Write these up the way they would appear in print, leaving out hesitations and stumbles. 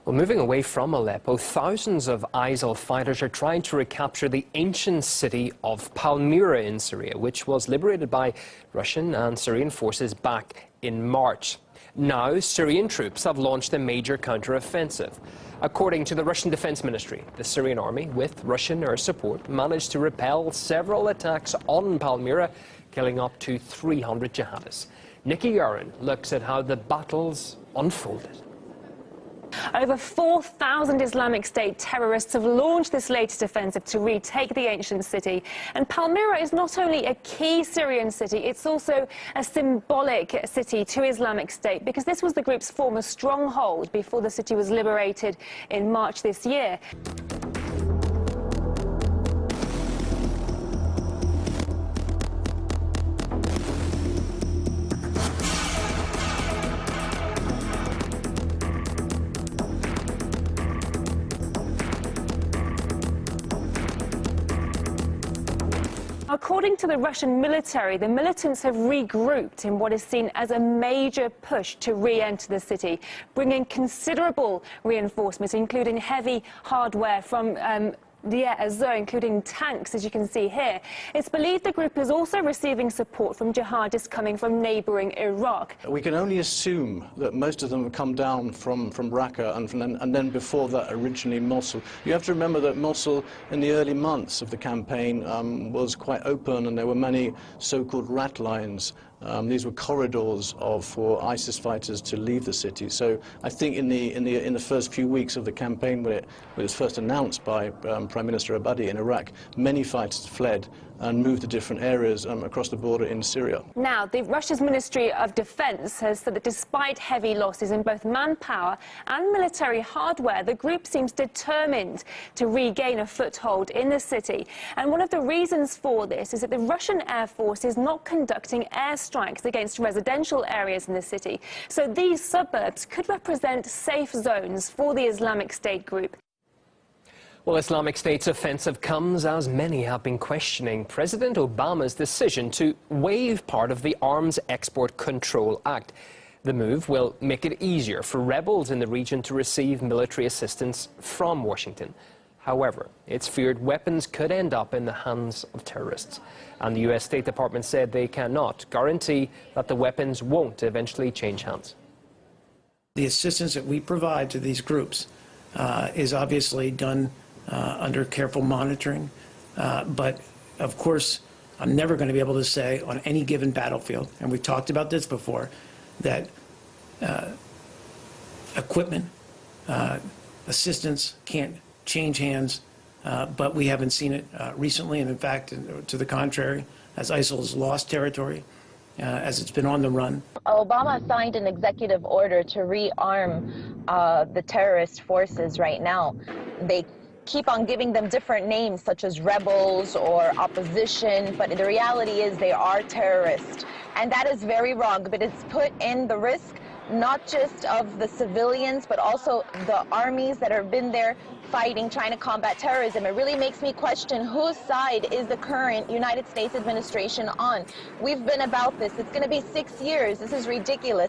Well, moving away from Aleppo, thousands of ISIL fighters are trying to recapture the ancient city of Palmyra in Syria, which was liberated by Russian and Syrian forces back in March. Now, Syrian troops have launched a major counter-offensive. According to the Russian Defense Ministry, the Syrian army, with Russian air support, managed to repel several attacks on Palmyra, killing up to 300 jihadists. Nikki Yaron looks at how the battles unfolded. Over 4,000 Islamic State terrorists have launched this latest offensive to retake the ancient city. And Palmyra is not only a key Syrian city, it's also a symbolic city to Islamic State, because this was the group's former stronghold before the city was liberated in March this year. According to the Russian military, the militants have regrouped in what is seen as a major push to re-enter the city, bringing considerable reinforcements, including heavy hardware from including tanks, as you can see here. It's believed the group is also receiving support from jihadists coming from neighbouring Iraq. We can only assume that most of them have come down from Raqqa and then before that originally Mosul. You have to remember that Mosul in the early months of the campaign was quite open, and there were many so-called rat lines. These were corridors for ISIS fighters to leave the city. So I think in the first few weeks of the campaign, when it was first announced by Prime Minister Abadi in Iraq, many fighters fled and moved to different areas across the border in Syria. Now, Russia's Ministry of Defense has said that despite heavy losses in both manpower and military hardware, the group seems determined to regain a foothold in the city. And one of the reasons for this is that the Russian Air Force is not conducting airstrikes against residential areas in the city. So these suburbs could represent safe zones for the Islamic State group. Well, Islamic State's offensive comes as many have been questioning President Obama's decision to waive part of the Arms Export Control Act. The move will make it easier for rebels in the region to receive military assistance from Washington. However, it's feared weapons could end up in the hands of terrorists. And the U.S. State Department said they cannot guarantee that the weapons won't eventually change hands. The assistance that we provide to these groups is obviously done under careful monitoring, but of course I'm never going to be able to say on any given battlefield, and we've talked about this before, that equipment, assistance can't change hands, but we haven't seen it recently, and in fact, to the contrary, as ISIL has lost territory, as it's been on the run. Obama signed an executive order to rearm the terrorist forces right now. They keep on giving them different names, such as rebels or opposition, but the reality is they are terrorists. And that is very wrong, but it's put in the risk not just of the civilians, but also the armies that have been there fighting, trying to combat terrorism. It really makes me question whose side is the current United States administration on. We've been about this. It's going to be 6 years. This is ridiculous.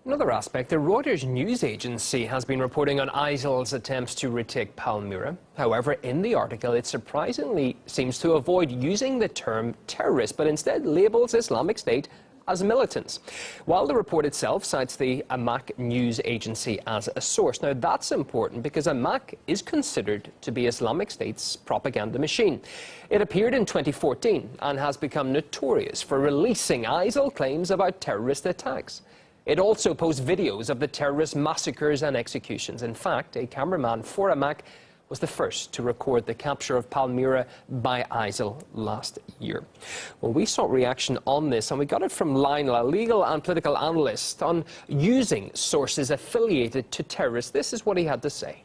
Another aspect, the Reuters news agency has been reporting on ISIL's attempts to retake Palmyra. However, in the article, it surprisingly seems to avoid using the term terrorist, but instead labels Islamic State as militants, while the report itself cites the Amaq news agency as a source. Now, that's important because Amaq is considered to be Islamic State's propaganda machine. It appeared in 2014 and has become notorious for releasing ISIL claims about terrorist attacks. It also posts videos of the terrorist massacres and executions. In fact, a cameraman for Amaq was the first to record the capture of Palmyra by ISIL last year. Well, we sought reaction on this, and we got it from Lionel, a legal and political analyst, on using sources affiliated to terrorists. This is what he had to say.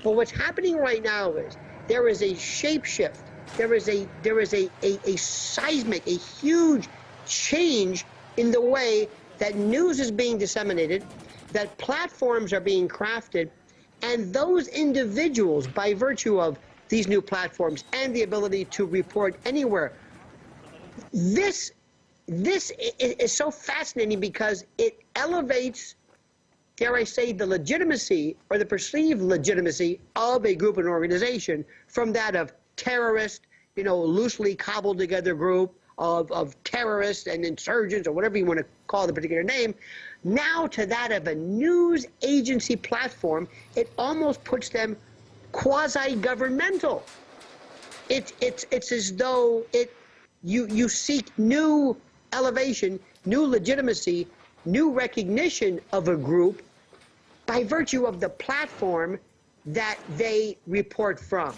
Well, what's happening right now is there is a shapeshift. There is a seismic, a huge change in the way that news is being disseminated, that platforms are being crafted, and those individuals, by virtue of these new platforms and the ability to report anywhere, this is so fascinating because it elevates dare I say, the legitimacy or the perceived legitimacy of a group and organization from that of terrorist, you know, loosely cobbled together group of terrorists and insurgents or whatever you want to call the particular name, now to that of a news agency platform. It almost puts them quasi-governmental. It's as though you seek new elevation, new legitimacy, new recognition of a group by virtue of the platform that they report from.